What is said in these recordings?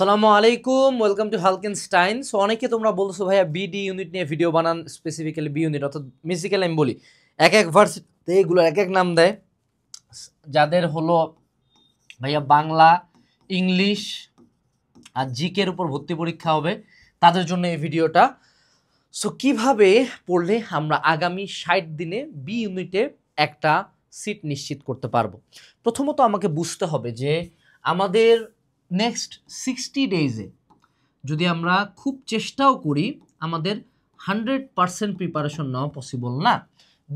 আসসালামু আলাইকুম, welcome to হালকেনস্টাইন। So অনেকে তোমরা বলছো ভাইয়া বিডি ইউনিট নিয়ে ভিডিও বানান, স্পেসিফিক্যালি বি ইউনিট অর্থাৎ বেসিক্যালি আমি বলি এক এক ভার্সিটিতে এগুলো এক এক নাম দেয়। যাদের হলো ভাইয়া বাংলা, ইংলিশ আর জিকের উপর ভর্তি পরীক্ষা হবে তাদের জন্য এই ভিডিওটা। সো কিভাবে পড়লে আমরা আগামী 60 দিনে বি ইউনিটে একটা সিট নিশ্চিত করতে পারবো। প্রথমত আমাকে বুঝতে হবে যে আমাদের নেক্সট 60 ডেজে যদি আমরা খুব চেষ্টাও করি আমাদের 100% প্রিপারেশন নেওয়া পসিবল না।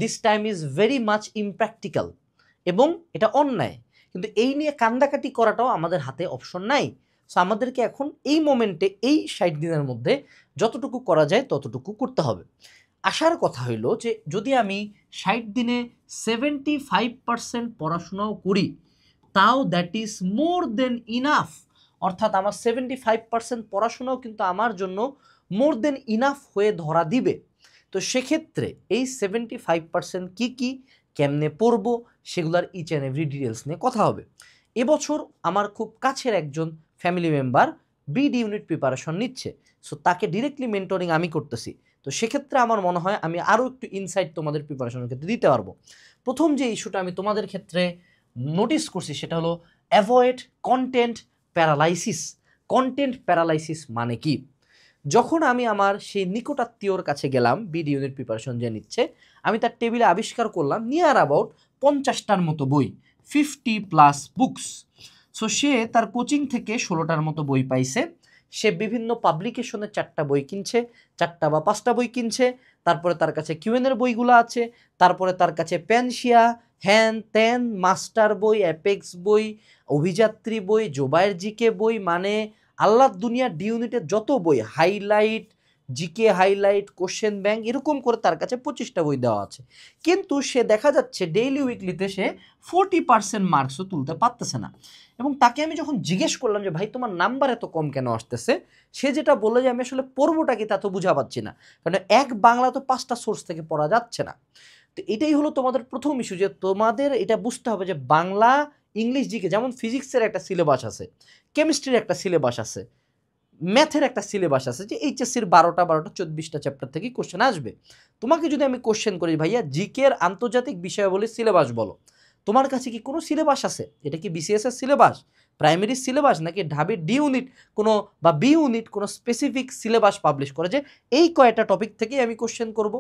This time is very much impractical এবং এটা অন্যায়, কিন্তু এই নিয়ে কান্দাকাটি করাটাও আমাদের হাতে অপশন নাই। সো আমাদেরকে এখন এই মোমেন্টে এই 60 দিনের মধ্যে যতটুকু করা যায় ততটুকু করতে হবে। আসার কথা হইল যে যদি আমি 60 দিনে 75% পড়াশোনাও করি তাও that is more then enough. অর্থাৎ আমার 75% পড়াশোনাও কিন্তু আমার জন্য মোর দেন ইনাফ হয়ে ধরা দিবে। তো সেক্ষেত্রে এই 75% কি কেমনে পড়বো সেগুলোর ইচ অ্যান্ড এভরি ডিটেলস নিয়ে কথা হবে। এবছর আমার খুব কাছের একজন family member BD unit preparation নিচ্ছে, সো তাকে ডিরেক্টলি মেন্টরিং আমি করতেছি। তো সেক্ষেত্রে আমার মনে হয় আমি আরও একটু ইনসাইট তোমাদের প্রিপারেশনের ক্ষেত্রে দিতে পারবো। প্রথম যে ইস্যুটা আমি তোমাদের ক্ষেত্রে নোটিস করছি সেটা হলো avoid content paralysis. Content paralysis মানে কি? যখন আমি আমার সেই নিকটাত্মীয়র কাছে গেলাম বিডি ইউনিট প্রিপারেশন যে নিচ্ছে, আমি তার টেবিলে আবিষ্কার করলাম নিয়ার অ্যাবাউট 50টার মতো বই, 50+ বুকস। সো সে তার কোচিং থেকে 16টার মতো বই পাইছে। সে বিভিন্ন পাবলিকেশনের 4টা বই কিনছে, 4টা বা 5টা বই কিনছে। তারপরে তার কাছে কিউএনের বইগুলো আছে, তারপরে তার কাছে প্যানশিয়া, হ্যান ত্যান, মাস্টার বই, অ্যাপেক্স বই, অভিযাত্রী বই, জোবায়ের জিকে বই, মানে আল্লাহ দুনিয়া ডি ইউনিটের যত বই, highlight, GK highlight, question bank, এরকম করে তার কাছে 25টা বই দেওয়া আছে। কিন্তু সে দেখা যাচ্ছে ডেইলি উইকলিতে সে 40% মার্কসও তুলতে পারতেছে না। এবং তাকে আমি যখন জিজ্ঞেস করলাম যে ভাই তোমার নাম্বার এত কম কেন আসতেছে, সে যেটা বললো যে আমি আসলে পড়বোটা কি তা তো বুঝা পাচ্ছি না, কারণ এক বাংলা তো 5টা সোর্স থেকে পড়া যাচ্ছে না। তো এটাই হলো তোমাদের প্রথম ইস্যু, যে তোমাদের এটা বুঝতে হবে যে বাংলা, ইংলিশ, জিকে, যেমন ফিজিক্সের একটা সিলেবাস আছে, কেমিস্ট্রির একটা সিলেবাস আছে, ম্যাথের একটা সিলেবাস আছে, যে এইচএসসির 12টা 24টা চ্যাপ্টার থেকে কোশ্চেন আসবে। তোমাকে যদি আমি কোশ্চেন করি ভাইয়া জিকের আন্তর্জাতিক বিষয়াবলীর সিলেবাস বলো, তোমার কাছে কি কোনো সিলেবাস আছে? এটা কি বিসিএস এর সিলেবাস, প্রাইমারি সিলেবাস, নাকি ঢাবির ডি ইউনিট কোনো বা বি ইউনিট কোনো স্পেসিফিক সিলেবাস পাবলিশ করে যে এই কয়টা টপিক থেকেই আমি কোশ্চেন করব?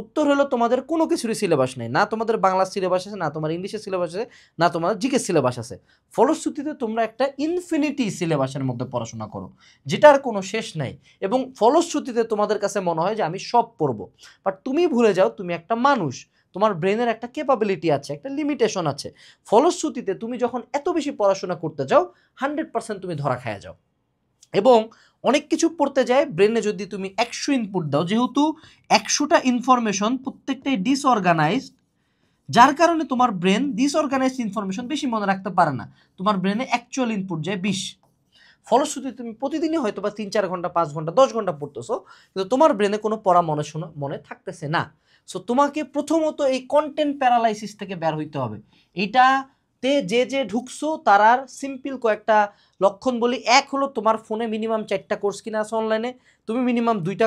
উত্তর হলো তোমাদের কোনো কিছুরই সিলেবাস নেই, না তোমাদের বাংলা সিলেবাস আছে, না তোমার ইংলিশের সিলেবাস আছে, না তোমাদের জিকে সিলেবাস আছে। ফলশ্রুতিতে তোমরা একটা ইনফিনিটি সিলেবাসের মধ্যে পড়াশোনা করো যেটার কোনো শেষ নাই, এবং ফলশ্রুতিতে তোমাদের কাছে মনে হয় যে আমি সব পড়বো। বাট তুমি ভুলে যাও তুমি একটা মানুষ, তোমার ব্রেনের একটা ক্যাপাবিলিটি আছে, একটা লিমিটেশন আছে। ফলশ্রুতিতে তুমি যখন এত বেশি পড়াশোনা করতে যাও 100% তুমি ধরা খায়া যাও। এবং অনেক কিছু পড়তে যায় ব্রেনে যদি তুমি 100 ইনপুট দাও, যেহেতু 100টা ইনফরমেশন প্রত্যেকটাই ডিসঅর্গানাইজড, যার কারণে তোমার ব্রেন ডিসঅর্গানাইজড ইনফরমেশন বেশি মনে রাখতে পারে না, তোমার ব্রেনে অ্যাকচুয়াল ইনপুট যায় 20। ফলশ্রুতিতে তুমি প্রতিদিনই হয়তো বা 3-4 ঘন্টা, 5 ঘন্টা, 10 ঘন্টা পড়তেছো, কিন্তু তোমার ব্রেনে কোনো পড়া মনে থাকতেছে না। সো তোমাকে প্রথমত এই কন্টেন্ট প্যারালাইসিস থেকে বের হইতে হবে। এইটাতে যে ঢুকছো তারার সিম্পল কয়েকটা লক্ষণ বলি। এক হলো তোমার ফোনে মিনিমাম 4টা কোর্স কিনা আছে অনলাইনে, তুমি মিনিমাম 2টা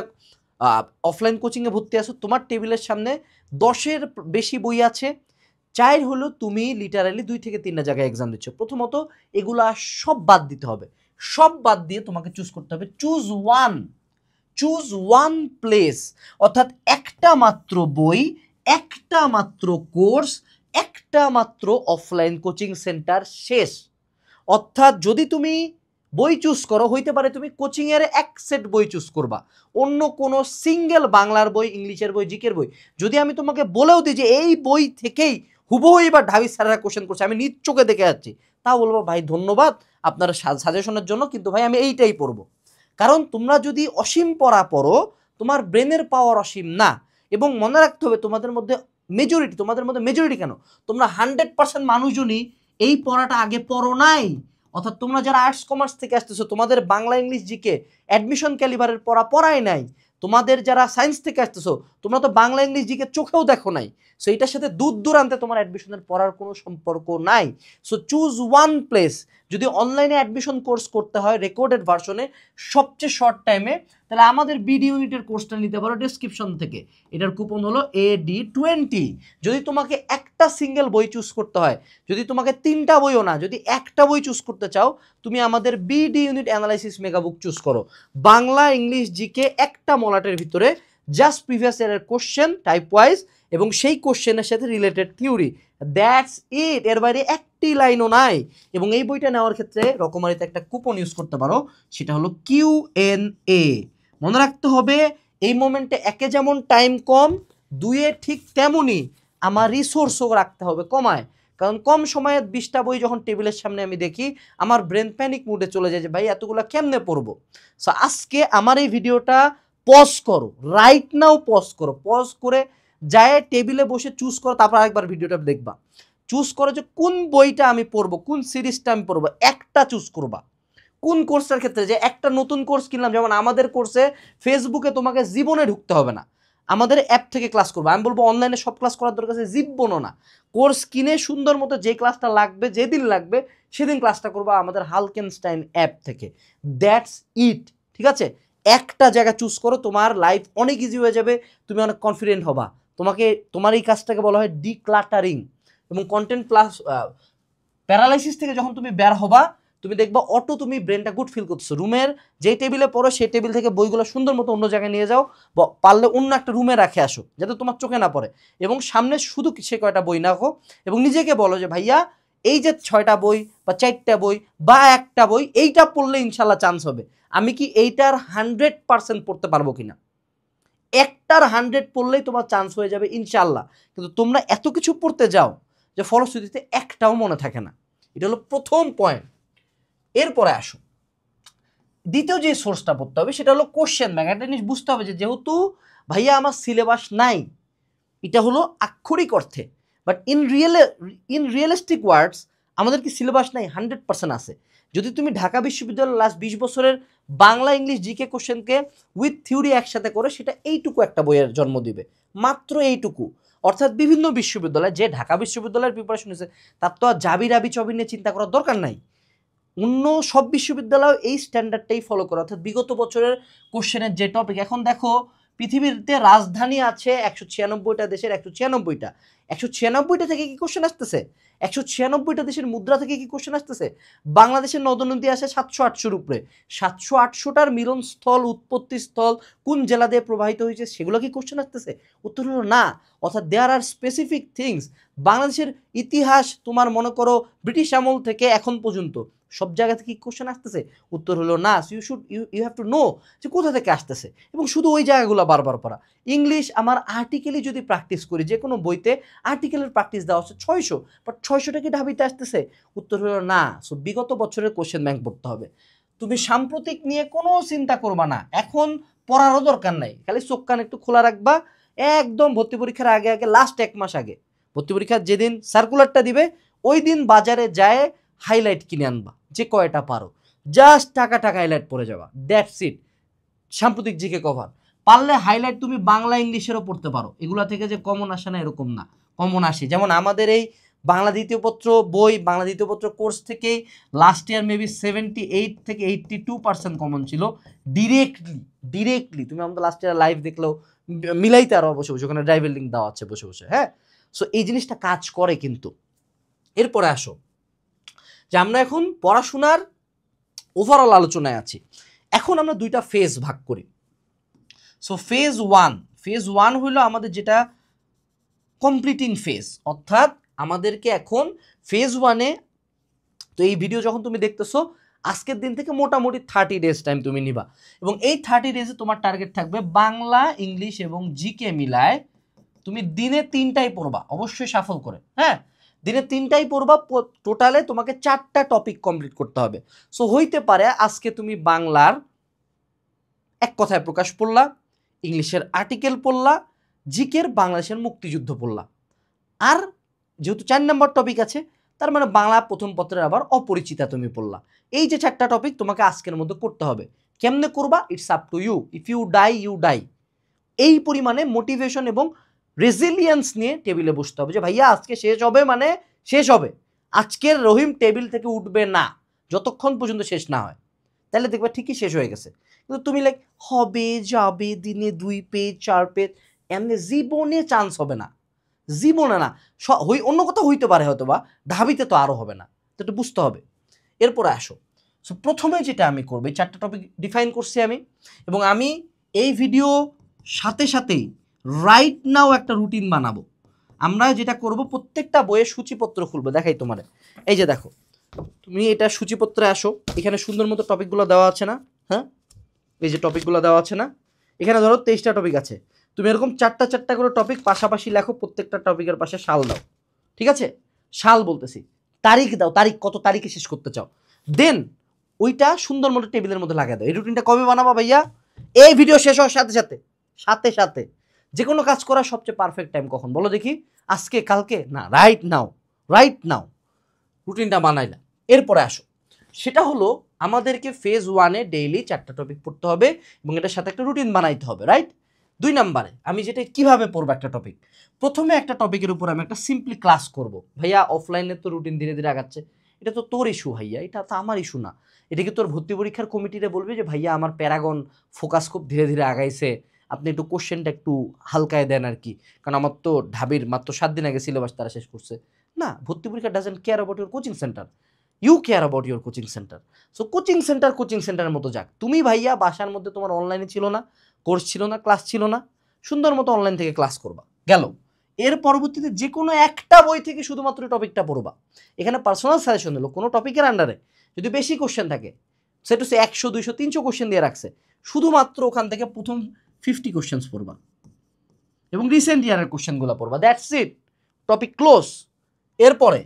অফলাইন কোচিংয়ে ভর্তি আছো, তোমার টেবিলের সামনে 10-এর বেশি বই আছে। 4 হলো তুমি লিটারালি 2 থেকে 3টা জায়গায় এক্সাম দিচ্ছ। প্রথমত এগুলা সব বাদ দিতে হবে, সব বাদ দিয়ে তোমাকে চুজ করতে হবে, চুজ ওয়ান প্লেস, অর্থাৎ একটা মাত্র বই, একটা মাত্র কোর্স, একটা মাত্র অফলাইন কোচিং সেন্টার, শেষ। অর্থাৎ যদি তুমি বই চুজ করো, হইতে পারে তুমি কোচিংয়ের এক সেট বই চুজ করবা, অন্য কোনো সিঙ্গেল বাংলার বই, ইংলিশের বই, জিকের বই যদি আমি তোমাকে বলেও দিই যে এই বই থেকেই হুবহু বা ঢাবি স্যারেরা কোশ্চেন করছে, আমি নিজ চোখে দেখে যাচ্ছি, তা বলবো ভাই ধন্যবাদ আপনার সাজেশনের জন্য, কিন্তু ভাই আমি এইটাই পড়বো। কারণ তোমরা যদি অসীম পড়া পড়ো, তোমার ব্রেনের পাওয়ার অসীম না। এবং মনে রাখতে হবে তোমাদের মধ্যে মেজরিটি কেন, তোমরা 100% মানুষজনই এই পড়াটা আগে পড়ো নাই। অর্থাৎ তোমরা যারা আর্টস কমার্স থেকে আসতেছো, তোমাদের বাংলা, ইংলিশ, জিকে অ্যাডমিশন ক্যালিবারের পড়াই নাই। তোমাদের যারা সায়েন্স থেকে আসতেছো, তোমরা তো বাংলা, ইংলিশ, জিকে চোখেও দেখো নাই। সো এটার সাথে দূর দূরান্তে তোমার অ্যাডমিশনের পড়ার কোনো সম্পর্ক নাই। So choose one place. যদি অনলাইনে অ্যাডমিশন কোর্স করতে হয় রেকর্ডেড ভার্সনে সবচেয়ে শর্ট টাইমে, তাহলে আমাদের বিডি ইউনিটের কোর্সটা নিতে পারো ডেসক্রিপশন থেকে। এটার কুপন হলো AD20। যদি তোমাকে একটা সিঙ্গেল বই চুজ করতে হয়, যদি তোমাকে 3টা বইও না, যদি একটা বই চুজ করতে চাও, তুমি আমাদের বিডি ইউনিট অ্যানালাইসিস মেগাবুক চুজ করো। বাংলা, ইংলিশ, জিকে একটা মলাটের ভিতরে জাস্ট প্রিভিয়াস ইয়ারের কোশ্চেন টাইপ ওয়াইজ এবং সেই কোশ্চেনের সাথে রিলেটেড থিওরি, দ্যাটস ইট। এর বাইরে একটি লাইনও নাই। এবং এই বইটা নেওয়ার ক্ষেত্রে রকমারিতে একটা কুপন ইউজ করতে পারো, সেটা হলো Q&A। মনে রাখতে হবে এই মোমেন্টে একে যেমন টাইম কম, দুয়ে ঠিক তেমনই আমার রিসোর্সও রাখতে হবে কমায়। কারণ কম সময়ে 20টা বই যখন টেবিলের সামনে আমি দেখি, আমার ব্রেন প্যানিক মুডে চলে যায় যে ভাই এতগুলো কেমনে পড়বো। সো আজকে আমার এই ভিডিওটা পজ করো, রাইট নাও পজ করো, পজ করে যায় টেবিলে বসে চুজ করো, তারপর আরেকবার ভিডিওটা দেখবা। চুজ করো যে কোন বইটা আমি পড়বো, কোন সিরিজটা আমি পড়বো, একটা চুজ করবা। কোন কোর্সটার ক্ষেত্রে যে একটা নতুন কোর্স কিনলাম, যেমন আমাদের কোর্সে ফেসবুকে তোমাকে জীবনে ঢুকতে হবে না, আমাদের অ্যাপ থেকে ক্লাস করবো। আমি বলবো অনলাইনে সব ক্লাস করার দরকার আছে জীবনও না, কোর্স কিনে সুন্দর মতো যে ক্লাসটা লাগবে, যেদিন লাগবে সেদিন ক্লাসটা করবো আমাদের হালকেনস্টাইন অ্যাপ থেকে। দ্যাটস ইট, ঠিক আছে? একটা জায়গা চুজ করো, তোমার লাইফ অনেক ইজি হয়ে যাবে, তুমি অনেক কনফিডেন্ট হবা। তোমার এই কাজটাকে বলা হয় ডিক্লাটারিং। এবং কন্টেন্ট প্লাস প্যারালাইসিস থেকে যখন তুমি বের হবা, তুমি দেখবা অটো তুমি ব্রেনটা গুড ফিল করছো। রুমের যে টেবিলে পড়ো সেই টেবিল থেকে বইগুলো সুন্দর মতো অন্য জায়গায় নিয়ে যাও, পারলে অন্য একটা রুমে রাখে আসো যাতে তোমার চোখে না পড়ে, এবং সামনে শুধু সে কয়টা বই রাখো এবং নিজেকে বলো যে ভাইয়া এই যে 6টা বই বা 4টা বই বা একটা বই, এইটা পড়লে ইনশাল্লাহ চান্স হবে। আমি কি এইটার 100% পড়তে পারবো কিনা? একটার 100 পড়লেই তোমার চান্স হয়ে যাবে ইনশাল্লাহ। কিন্তু তোমরা এত কিছু পড়তে যাও যে ফলশ্রুতিতে একটাও মনে থাকে না। এটা হলো প্রথম পয়েন্ট। এরপরে আসো দ্বিতীয় যে সোর্সটা পড়তে হবে, সেটা হলো কোশ্চেন ব্যাংক। একটা জিনিস বুঝতে হবে যে যেহেতু ভাইয়া আমার সিলেবাস নাই, এটা হলো আক্ষরিক অর্থে, বাট ইন রিয়েলিস্টিক ওয়ার্ডস আমাদের কি সিলেবাস নাই? 100% আছে। যদি তুমি ঢাকা বিশ্ববিদ্যালয়ের লাস্ট 20 বছরের বাংলা, ইংলিশ, জিকে কোশ্চেনকে উইথ থিওরি একসাথে করে, সেটা এইটুকু একটা বইয়ের জন্ম দিবে, মাত্র এইটুকু। অর্থাৎ বিভিন্ন বিশ্ববিদ্যালয়, যে ঢাকা বিশ্ববিদ্যালয়ের প্রিপারেশন হয়েছে তার তো আর জাবি রাবি চবি নিয়ে চিন্তা করার দরকার নাই। অন্য সব বিশ্ববিদ্যালয় এই স্ট্যান্ডার্ডটাই ফলো করে, অর্থাৎ বিগত বছরের কোশ্চেনের যে টপিক। এখন দেখো পৃথিবীতে রাজধানী আছে 196টা দেশের, 196টা থেকে কি কোশ্চেন আসতেছে? 196টা দেশের মুদ্রা থেকে কি কোশ্চেন আসতেছে? বাংলাদেশের নদনদী আসে 700-800-র উপরে, 700-800টার মিলনস্থল, উৎপত্তিস্থল কোন জেলা দিয়ে প্রবাহিত হয়েছে, সেগুলো কি কোশ্চেন আসতেছে? উত্তর হলো না। অর্থাৎ দেয়ার আর স্পেসিফিক থিংস। বাংলাদেশের ইতিহাস তোমার মনে করো ব্রিটিশ আমল থেকে এখন পর্যন্ত সব জায়গা থেকে কি কোশ্চেন আসতেছে? উত্তর হলো না। ইউ হ্যাভ টু নো যে কোথা থেকে আসতেছে, এবং শুধু ওই জায়গাগুলো বারবার পড়া। ইংলিশ আমার আর্টিকেলই যদি প্র্যাকটিস করি, যে কোনো বইতে আর্টিকেলের প্র্যাকটিস দেওয়া হচ্ছে 600, বাট 600টা কি ঢাবিতে আসতেছে? উত্তর হলো না। সো বিগত বছরের কোশ্চেন ব্যাংক পড়তে হবে। তুমি সাম্প্রতিক নিয়ে কোনো চিন্তা করবা না, এখন পড়ারও দরকার নাই, খালি চোখ কান একটু খোলা রাখবা। একদম ভর্তি পরীক্ষার আগে আগে, লাস্ট 1 মাস আগে, ভর্তি পরীক্ষার যেদিন সার্কুলারটা দিবে ওই দিন বাজারে যায় হাইলাইট কিনে আনবা, যে কয়টা পারো, জাস্ট টাকা হাইলাইট পড়ে যাবা, দ্যাটস ইট। সাম্প্রতিক জিকে কভার পারলে হাইলাইট তুমি বাংলা ইংলিশেরও পড়তে পারো, এগুলা থেকে যে কমন আসে না এরকম না, কমন আসে। যেমন আমাদের এই বাংলা দ্বিতীয় পত্র বই, বাংলা দ্বিতীয় পত্র কোর্স থেকেই লাস্ট ইয়ার মেবি 78 থেকে 82% কমন ছিল ডিরেক্টলি। তুমি আমাদের লাস্ট ইয়ার লাইভ দেখলেও মিলাইতে আরো বসে বসে, ওখানে ড্রাইভের লিঙ্ক দেওয়া আছে বসে বসে, হ্যাঁ। সো এই জিনিসটা কাজ করে কিন্তু। এরপরে আসো যে আমরা এখন পড়াশোনার ওভারঅল আলোচনায় আছি। এখন আমরা 2টা ফেজ ভাগ করি। সো ফেজ ওয়ান হইলো আমাদের যেটা কমপ্লিটিং ফেজ, অর্থাৎ আমাদেরকে এখন ফেজ ওয়ানে, তো এই ভিডিও যখন তুমি দেখতেছো আজকের দিন থেকে মোটামুটি 30 ডেজ টাইম তুমি নিবা, এবং এই 30 ডেজে তোমার টার্গেট থাকবে বাংলা, ইংলিশ এবং জিকে মিলায় তুমি দিনে 3টাই পড়বা, অবশ্যই সাফল করে, হ্যাঁ। দিনে 3টাই পড়বা, টোটালে তোমাকে 4টা টপিক কমপ্লিট করতে হবে। সো হইতে পারে আজকে তুমি বাংলার এক কথায় প্রকাশ পড়লা, ইংলিশের আর্টিকেল পড়লা, জিকের বাংলাদেশের মুক্তিযুদ্ধ পড়লা, আর যেহেতু 4 নম্বর টপিক আছে তার মানে বাংলা প্রথম পত্রের আবার অপরিচিতা তুমি পড়লা। এই যে 4টা টপিক তোমাকে আজকের মধ্যে করতে হবে। কেমনে করবা? It's up to you. If you die, এই পরিমাণে মোটিভেশন এবং রেজিলিয়েন্স নিয়ে টেবিলে বসতে হবে যে ভাইয়া আজকে শেষ হবে মানে শেষ হবে, আজকের রহিম টেবিল থেকে উঠবে না যতক্ষণ পর্যন্ত শেষ না হয়। তাহলে দেখবে ঠিকই শেষ হয়ে গেছে। কিন্তু তুমি লাইক হবে যাবে দিনে 2 পেজ 4 পেজ, এমনি জীবনে চান্স হবে না, জীবনে না। অন্য কথা হইতে পারে হয়তো বা, ঢাবিতে তো আরও হবে না। তো একটু বুঝতে হবে। এরপরে আসো, সো প্রথমে যেটা আমি করবো, এই 4টা টপিক ডিফাইন করছি আমি, এবং আমি এই ভিডিও সাথে সাথেই রাইট নাও একটা রুটিন বানাবো। আমরা যেটা করব, প্রত্যেকটা বইয়ের সূচিপত্র খুলবো, দেখাই তোমার। এই যে দেখো, তুমি এটা সূচিপত্রে আসো, এখানে সুন্দর মতো টপিকগুলো দেওয়া আছে না? হ্যাঁ, এই যে টপিকগুলো দেওয়া আছে না? এখানে ধরো 23টা টপিক আছে, তুমি এরকম 4টা করে টপিক পাশাপাশি লেখো, প্রত্যেকটা টপিকের পাশে সাল দাও। ঠিক আছে, সাল বলতেছি, তারিখ দাও, তারিখ কত তারিখে শেষ করতে চাও, দেন ওইটা সুন্দর মতো টেবিলের মধ্যে লাগিয়ে দাও। এই রুটিনটা কবে বানাবা ভাইয়া? এই ভিডিও শেষ হওয়ার সাথে সাথে সাথে সাথে। যে কোনো কাজ করার সবচেয়ে পারফেক্ট টাইম কখন বলো দেখি? আজকে, কালকে না, রাইট নাও, রাইট নাও রুটিনটা বানাইলা। এরপরে আসো, সেটা হলো আমাদেরকে ফেজ 1-এ ডেইলি 4টা টপিক পড়তে হবে এবং এটার সাথে একটা রুটিন বানাইতে হবে, রাইট? 2 নম্বরে আমি যেটা কিভাবে পড়বো একটা টপিক, প্রথমে একটা টপিকের উপর আমি একটা সিম্পলি ক্লাস করব। ভাইয়া অফলাইনে তো রুটিন ধীরে ধীরে আগাচ্ছে, এটা তো তোর ইস্যু ভাইয়া, এটা তো আমার ইস্যু না। এটা কি তোর ভর্তি পরীক্ষার কমিটিরে বলবি যে ভাইয়া আমার প্যারাগন ফোকাস খুব ধীরে ধীরে আগাইছে, আপনি একটু কোশ্চেনটা একটু হালকায় দেন আর কি, কারণ আমার তো ঢাবির মাত্র 7 দিন আগে সিলেবাস তারা শেষ করছে। না, ভর্তি পরীক্ষা doesn't care about your coaching centre, you care about your coaching centre. So coaching সেন্টারের মতো যাক। তুমি ভাইয়া বাসার মধ্যে তোমার অনলাইনে ছিল না, কোর্স ছিল না, ক্লাস ছিল না, সুন্দর মতো অনলাইন থেকে ক্লাস করবা, গেল। এর পরবর্তীতে যে কোনো একটা বই থেকে শুধুমাত্র টপিকটা পড়বা। এখানে পার্সোনাল সাজেশন হলো কোনো টপিকের আন্ডারে যদি বেশি কোশ্চেন থাকে, সেটা হচ্ছে 100 200 300 কোশ্চেন দিয়ে রাখছে, শুধুমাত্র ওখান থেকে প্রথম 50 কোশ্চেন্স পড়বা এবং রিসেন্ট ইয়ারের কোশ্চেনগুলো পড়বা, দ্যাটস ইট, টপিক ক্লোজ। এরপরে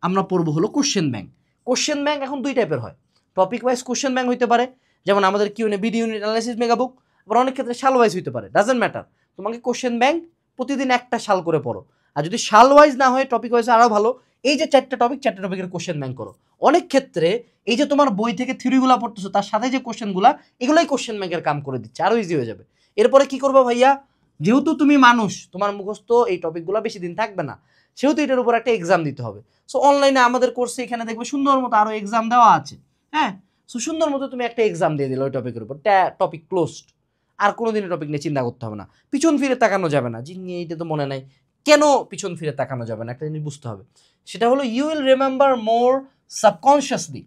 আমরা পড়বো হলো কোশ্চেন ব্যাংক। কোশ্চেন ব্যাংক এখন 2 টাইপের হয়, টপিক ওয়াইজ কোশ্চেন ব্যাংক হইতে পারে, যেমন আমাদের QnA BD unit analysis megabook, আবার অনেক ক্ষেত্রে সাল ওয়াইজ হইতে পারে, ডাজেন্ট ম্যাটার। তোমাকে কোশ্চেন ব্যাংক প্রতিদিন একটা সাল করে পড়ো, আর যদি সাল ওয়াইজ না হয় টপিক ওয়াইজ আরও ভালো, এই যে 4টা টপিকের কোশ্চেন ব্যাংক করো। অনেক ক্ষেত্রে এই যে তোমার বই থেকে থিওরিগুলো পড়তেছো তার সাথে যে কোশ্চেনগুলো, এগুলোই কোশ্চেন ব্যাংকের কাম করে দিচ্ছে, আরও ইজি হয়ে যাবে। এরপরে কি করবো ভাইয়া, যেহেতু তুমি মানুষ, তোমার মুখস্থ এই টপিকগুলো বেশি দিন থাকবে না, সেহেতু এটার উপর একটা এক্সাম দিতে হবে। সো অনলাইনে আমাদের কোর্সে এখানে দেখবে সুন্দর মতো আরও এক্সাম দেওয়া আছে। হ্যাঁ, সো সুন্দর মতো তুমি একটা এক্সাম দিয়ে দিলে ওই টপিকের উপর, টপিক ক্লোজড। আর কোনোদিনই টপিক নিয়ে চিন্তা করতে হবে না, পিছন ফিরে তাকানো যাবে না, জি নিয়ে এইটা তো মনে নাই, কেন পিছন ফিরে তাকানো যাবে না, একটা জিনিস বুঝতে হবে, সেটা হলো you will remember more subconsciously.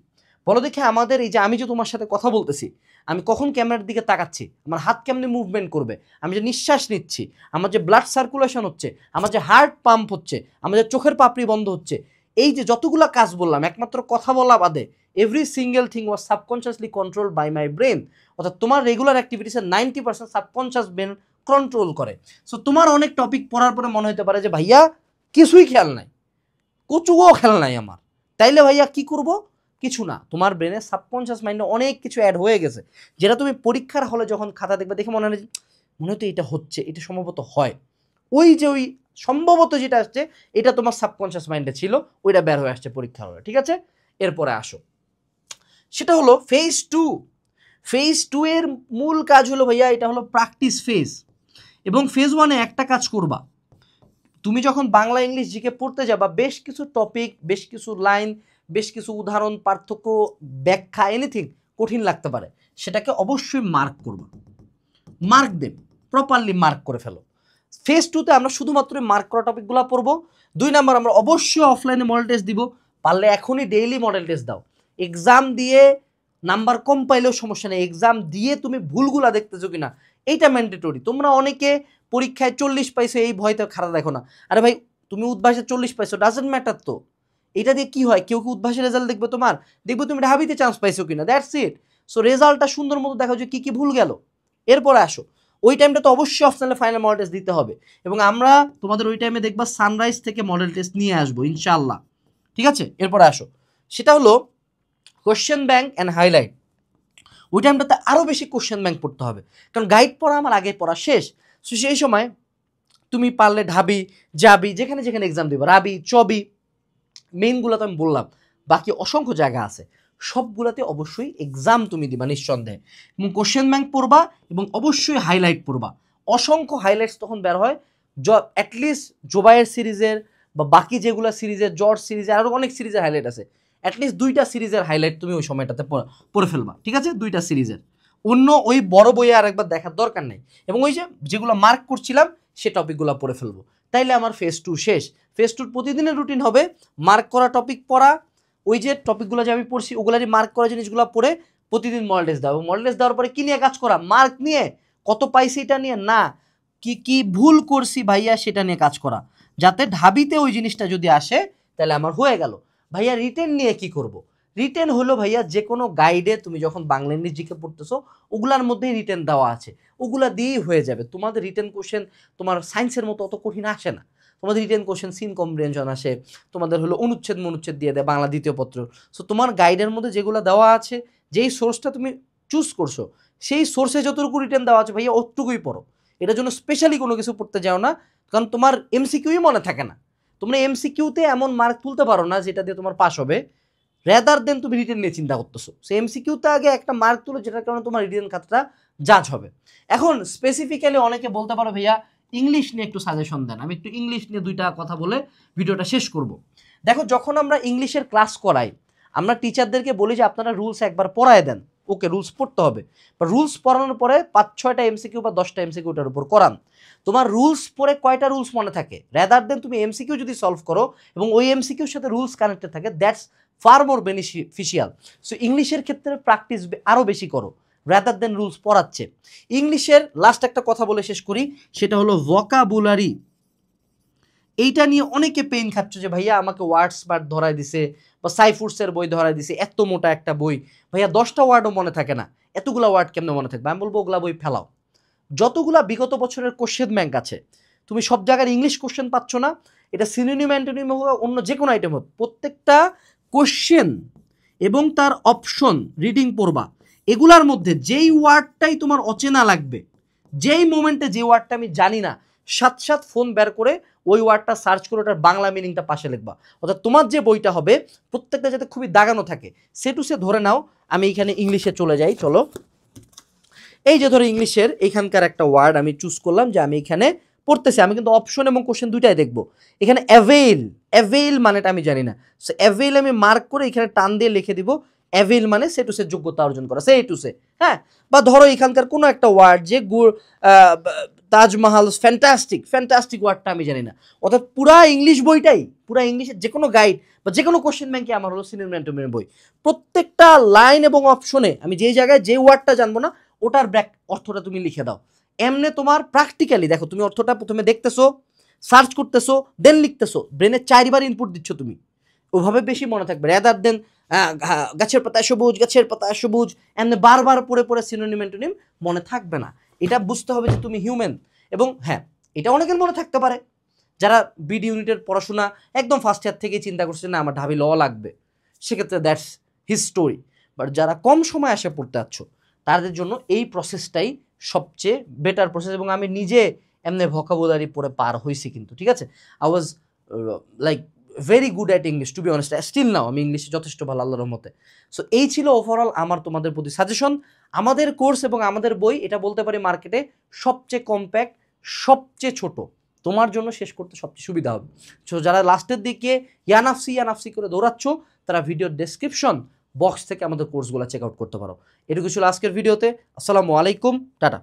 বলো দেখে আমাদের এই যে আমি যে তোমার সাথে কথা বলতেছি, আমি কখন ক্যামেরার দিকে তাকাচ্ছি, আমার হাত কেমনি মুভমেন্ট করবে, আমি যে নিঃশ্বাস নিচ্ছি, আমার যে ব্লাড সার্কুলেশন হচ্ছে, আমার যে হার্ট পাম্প হচ্ছে, আমার যে চোখের পাপড়ি বন্ধ হচ্ছে, এই যে যতগুলা কাজ বললাম একমাত্র কথা বলা বাদে, every single thing was subconsciously control by my brain. অর্থাৎ তোমার রেগুলার অ্যাক্টিভিটিসের 90% সাবকনশিয়াস ব্রেন কন্ট্রোল করে। সো তোমার অনেক টপিক পড়ার পরে মনে হতে পারে যে ভাইয়া কিছুই খেয়াল নাই, কচুও খেয়াল নাই আমার, তাইলে ভাইয়া কি করব? কিছু না, তোমার ব্রেনে সাবকনশিয়াস মাইন্ডে অনেক কিছু অ্যাড হয়ে গেছে, যেটা তুমি পরীক্ষার হলে যখন খাতা দেখবে দেখে মনে হয় তো এটা হচ্ছে, এটা সম্ভবত হয়, ওই যে ওই সম্ভবত যেটা আসছে এটা তোমার সাবকনশিয়াস মাইন্ডে ছিল, ওইটা বের হয়ে আসছে পরীক্ষার হলে। ঠিক আছে, এরপরে আসো, সেটা হলো ফেজ 2। ফেজ 2 এর মূল কাজ হলো ভাইয়া, এটা হলো প্র্যাকটিস ফেজ। এবং ফেজ 1-এ একটা কাজ করবা, তুমি যখন বাংলা ইংলিশ জিকে পড়তে যাবা, বেশ কিছু টপিক, বেশ কিছু লাইন, বেশ কিছু উদাহরণ, পার্থক্য, ব্যাখ্যা, এনিথিং কঠিন লাগতে পারে, সেটাকে অবশ্যই মার্ক করবা, মার্ক দেব, প্রপারলি মার্ক করে ফেলো। ফেজ 2-তে আমরা শুধুমাত্র মার্ক করা টপিকগুলো পড়বো। 2 নাম্বার আমরা অবশ্যই অফলাইনে মডেল টেস্ট দিব, পারলে এখনই ডেইলি মডেল টেস্ট দাও। এক্সাম দিয়ে নাম্বার কম পাইলেও সমস্যা নেই, এক্সাম দিয়ে তুমি ভুলগুলা দেখতেছো কিনা এইটা ম্যান্ডেটরি। তোমরা অনেকে পরীক্ষায় 40 পাইছো এই ভয়তে খারাপ দেখো না, আরে ভাই তুমি উদ্ভাসে 40 পাইছো, ডাজেন্ট ম্যাটার। তো এটা দিয়ে কি হয়, কেউ কি উদ্ভাসের রেজাল্ট দেখবে তোমার, দেখবে তুমি ঢাবিতে চান্স পাইছো কিনা, দ্যাটস ইট। সো রেজাল্টটা সুন্দর মতো দেখো যে কি ভুল গেল। এরপরে আসো, ওই টাইমটা তো অবশ্যই অপশনালে ফাইনাল মডেল টেস্ট দিতে হবে, এবং আমরা তোমাদের ওই টাইমে দেখবা সানরাইজ থেকে মডেল টেস্ট নিয়ে আসবো ইনশাআল্লাহ। ঠিক আছে, এরপরে আসো, সেটা হলো কোশ্চেন ব্যাংক অ্যান্ড হাইলাইট। ওই টাইমটাতে আরও বেশি কোশ্চেন ব্যাংক পড়তে হবে, কারণ গাইড পড়া আমার আগে পড়া শেষ। সো সেই সময় তুমি পারলে ঢাবি, জাবি, যেখানে যেখানে এক্সাম দিবা, রাবি, চবি, মেইনগুলো তো আমি বললাম, বাকি অসংখ্য জায়গা আছে, সবগুলোতে অবশ্যই এক্সাম তুমি দিবা নিঃসন্দেহে, এবং কোশ্চেন ব্যাংক পড়বা এবং অবশ্যই হাইলাইট পড়বা। অসংখ্য হাইলাইটস তখন বের হয়, অ্যাটলিস্ট জোবায়ের সিরিজের বা বাকি যেগুলো সিরিজের, জর্জ সিরিজের, আরও অনেক সিরিজের হাইলাইট আছে, অ্যাটলিস্ট 2টা সিরিজের হাইলাইট তুমি ওই সময়টাতে পড়ে ফেলবা, ঠিক আছে? 2টা সিরিজের, অন্য ওই বড় বইয়ে আর একবার দেখার দরকার নেই। এবং ওই যে যেগুলো মার্ক করছিলাম সে টপিকগুলো পড়ে ফেলবো, তাইলে আমার ফেজ 2 শেষ। ফেজ 2 প্রতিদিনের রুটিন হবে মার্ক করা টপিক পড়া, ওই যে টপিকগুলো যে আমি পড়ছি ওগুলারই মার্ক করা জিনিসগুলো পড়ে প্রতিদিন মডেল টেস্ট দেওয়া, এবং মডেল টেস্ট দেওয়ার পরে কী নিয়ে কাজ করা, মার্ক নিয়ে, কত পাইছি এটা নিয়ে না, কি কি ভুল করছি ভাইয়া সেটা নিয়ে কাজ করা, যাতে ঢাবিতে ওই জিনিসটা যদি আসে তাহলে আমার হয়ে গেল। ভাইয়া রিটেন নিয়ে কি করব? রিটেন হলো ভাইয়া যে কোনো গাইডে তুমি যখন বাংলা ইংলিশ জিকে পড়তেছো ওগুলার মধ্যেই রিটেন দেওয়া আছে, ওগুলা দিয়েই হয়ে যাবে। তোমাদের রিটেন কোশ্চেন তোমার সায়েন্সের মতো অত কঠিন আসে না, তোমাদের রিটেন কোশ্চেন সিন কম্প্রিহেনশন আসে, তোমাদের হলো অনুচ্ছেদ মনুচ্ছেদ দিয়ে দেয় বাংলা দ্বিতীয় পত্র। সো তোমার গাইডের মধ্যে যেগুলো দেওয়া আছে, যেই সোর্সটা তুমি চুজ করছো সেই সোর্সে যতটুকু রিটেন দেওয়া আছে ভাইয়া অতটুকুই পড়ো, এটার জন্য স্পেশালি কোনো কিছু পড়তে যাও না, কারণ তোমার এমসিকিউই মনে থাকে না। তোমরা এমসিকিউতে এমন মার্ক তুলতে পারো না যেটা দিয়ে তোমার পাস হবে, রেদার দেন তুমি রিটেন নিয়ে চিন্তা করতেছো। সে এমসিকিউতে আগে একটা মার্ক তুলো যেটার কারণে তোমার রিটেন খাতাটা জাজ হবে। এখন স্পেসিফিক্যালি অনেকে বলতে পারো ভাইয়া ইংলিশ নিয়ে একটু সাজেশন দেন, আমি একটু ইংলিশ নিয়ে 2টা কথা বলে ভিডিওটা শেষ করব। দেখো, যখন আমরা ইংলিশের ক্লাস করাই আমরা টিচারদেরকে বলি যে আপনারা রুলস একবার পড়ায় দেন, ওকে রুলস পড়তে হবে, বা রুলস পড়ানোর পরে 5-6টা এমসিকিউ বা 10টা এমসিকিউটার উপর করান। তোমার রুলস পড়ে কয়টা রুলস মনে থাকে, রেদার দেন তুমি এমসিকিউ যদি সলভ করো এবং ওই এমসিকিউর সাথে রুলস কানেক্টেড থাকে, that's fur more beneficial. So ইংলিশের ক্ষেত্রে প্র্যাকটিস আরও বেশি করো রেদার দেন রুলস পড়াচ্ছে। ইংলিশের লাস্ট একটা কথা বলে শেষ করি, সেটা হলো ভোকাবুলারি। এইটা নিয়ে অনেকে পেইন খাচ্ছ যে ভাইয়া আমাকে ওয়ার্ডস বার্ড ধরাই দিছে, বা সাইফুডসের বই ধরাই দিছে, এত মোটা একটা বই, ভাইয়া 10টা ওয়ার্ডও মনে থাকে না, এতগুলা ওয়ার্ড কেমনে মনে থাকবে? আমি বলবো ওগুলা বই ফেলাও। যতগুলা বিগত বছরের কোশ্চেন ব্যাংক আছে, তুমি সব জায়গার ইংলিশ কোশ্চেন পাচ্ছ না, এটা সিনোনিম অ্যান্টোনিম হোক অন্য যে কোনো আইটেম হোক, প্রত্যেকটা কোশ্চেন এবং তার অপশন রিডিং পড়বা, এগুলার মধ্যে যেই ওয়ার্ডটাই তোমার অচেনা লাগবে, যেই মোমেন্টে যে ওয়ার্ডটা আমি জানি না, সাথ ফোন বের করে ওই ওয়ার্ডটা সার্চ করে ওটার বাংলা মিনিংটা পাশে লিখবা। অর্থাৎ তোমার যে বইটা হবে প্রত্যেকটা যাতে খুবই দাগানো থাকে, সে টু সে ধরে নাও। আমি এইখানে ইংলিশে চলে যাই, চলো। এই যে ধরো ইংলিশের এইখানকার একটা ওয়ার্ড আমি চুজ করলাম যে আমি এখানে পড়তেছি, আমি কিন্তু অপশন এবং কোশ্চেন দুইটাই দেখবো। এখানে অ্যাভেইল মানেটা আমি জানি না, সো অ্যাভেইল আমি মার্ক করে এখানে টান দিয়ে লিখে দিব অ্যাভেইল মানে সে টু সে যোগ্যতা অর্জন করা, সে টু সে। হ্যাঁ, বা ধরো এখানকার কোনো একটা ওয়ার্ড যে তাজমহল, ফ্যান্টাস্টিক ওয়ার্ডটা আমি জানি না। অর্থাৎ পুরা ইংলিশ বইটাই, পুরা ইংলিশের যে কোনো গাইড বা যে কোনো কোশ্চেন ব্যাংকে আমার হলো সিনোনিম অ্যান্টোনিম বই, প্রত্যেকটা লাইন এবং অপশনে আমি যেই জায়গায় যে ওয়ার্ডটা জানবো না ওটার অর্থটা তুমি লিখে দাও। এমনি তোমার প্র্যাকটিক্যালি দেখো, তুমি অর্থটা প্রথমে দেখতেছো, সার্চ করতেছো, দেন লিখতেছো, ব্রেনে 4বার ইনপুট দিচ্ছ তুমি, ওভাবে বেশি মনে থাকবে রেদার দেন গাছের পাতায় সবুজ, গাছের পাতায় সবুজ, এমনি বারবার পড়ে পড়ে সিনোনিম অ্যান্টোনিম মনে থাকবে না। এটা বুঝতে হবে যে তুমি হিউম্যান। এবং হ্যাঁ, এটা অনেকের মনে থাকতে পারে যারা বিডি ইউনিটের পড়াশোনা একদম ফার্স্ট ইয়ার থেকেই চিন্তা করছে না আমার ঢাবি ল লাগবে, সেক্ষেত্রে দ্যাটস হিজ স্টোরি। বাট যারা কম সময় আসে পড়তে যাচ্ছ তাদের জন্য এই প্রসেসটাই সবচেয়ে বেটার প্রসেস। এবং আমি নিজে এমনি ভোকাবুলারি পড়ে পার হয়েছি কিন্তু, ঠিক আছে? I was like very good at English, to be honest, still now আমি ইংলিশে যথেষ্ট ভালো, আল্লাহর রহমতে। সো এই ছিল ওভারঅল আমার তোমাদের প্রতি সাজেশন। আমাদের কোর্স এবং আমাদের বই, এটা বলতে পারি মার্কেটে সবচেয়ে কম্প্যাক্ট, সবচেয়ে ছোট, তোমার জন্য শেষ করতে সবচেয়ে সুবিধা হবে। সো যারা লাস্টের দিকে ইয়ানাফসি করে দৌড়াচ্ছ তারা ভিডিওর ডেসক্রিপশন বক্স থেকে আমাদের কোর্সগুলো চেক আউট করতে পারো। এটুকু ছিল আজকের ভিডিওতে। আসসালামু আলাইকুম, টাটা।